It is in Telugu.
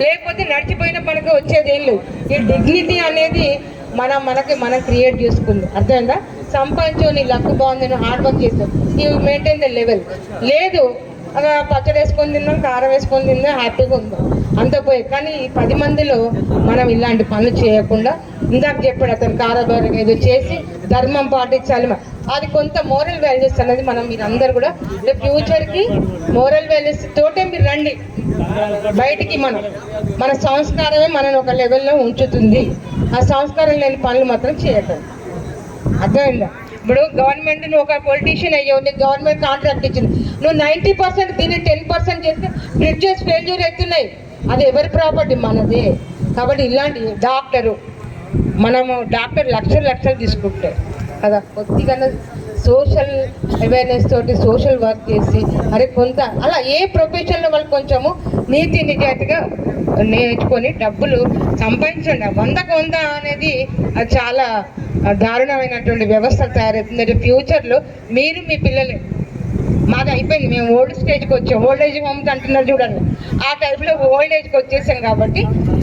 లేకపోతే నడిచిపోయిన పనికి వచ్చేది ఏం లేదు. ఈ డిగ్నిటీ అనేది మనం క్రియేట్ చేసుకుంది. అర్థమైందా? సంపాదించు, నీ లక్ బాగుంది, నువ్వు హార్డ్ వర్క్ చేస్తావు, యూ మెయింటైన్ ద లెవెల్. లేదు పచ్చడి వేసుకొని తిందాం, కారం వేసుకొని తిందాం, హ్యాపీగా ఉందాం, అంత పోయి. కానీ ఈ 10 మందిలో మనం ఇలాంటి పనులు చేయకుండా, ఇందాక చెప్పాడు అతను కారబారం ఏదో చేసి ధర్మం పాటించాలి, అది కొంత మోరల్ వాల్యూస్ అనేది మీరందరూ కూడా ఫ్యూచర్కి మోరల్ వాల్యూస్ తోటే మీరు రండి బయటికి. మన సంస్కారమే మనని ఒక లెవెల్లో ఉంచుతుంది. ఆ సంస్కారం లేని పనులు మాత్రం చేయకండి. అర్థమైందా? ఇప్పుడు గవర్నమెంట్ నువ్వు ఒక పొలిటీషియన్ అయ్యావు, నీకు గవర్నమెంట్ కాంట్రాక్ట్ ఇచ్చింది, నువ్వు 90% దీన్ని 10% చేస్తే బ్రిడ్జెస్ ఫెయిల్యూర్ అవుతున్నాయి. అది ఎవరి ప్రాపర్టీ? మనదే. కాబట్టి ఇలాంటి మనము డాక్టర్ లక్షలు తీసుకుంటారు కదా, కొద్దిగా సోషల్ అవేర్నెస్ తోటి సోషల్ వర్క్ చేసి కొంత అలా ఏ ప్రొఫెషన్లో వాళ్ళు కొంచెము నీతి నిజాయితీగా నేర్చుకొని డబ్బులు సంపాదించండి. 100కు 100 అనేది అది చాలా దారుణమైనటువంటి వ్యవస్థ తయారవుతుంది. ఫ్యూచర్లో మీరు మీ పిల్లలే, మాది అయిపోయింది, మేము ఓల్డ్ స్టేజ్కి వచ్చాం, ఓల్డ్ ఏజ్ హోమ్స్ అంటున్నారు చూడండి, ఆ టైప్లో ఓల్డ్ ఏజ్కి వచ్చేసాం. కాబట్టి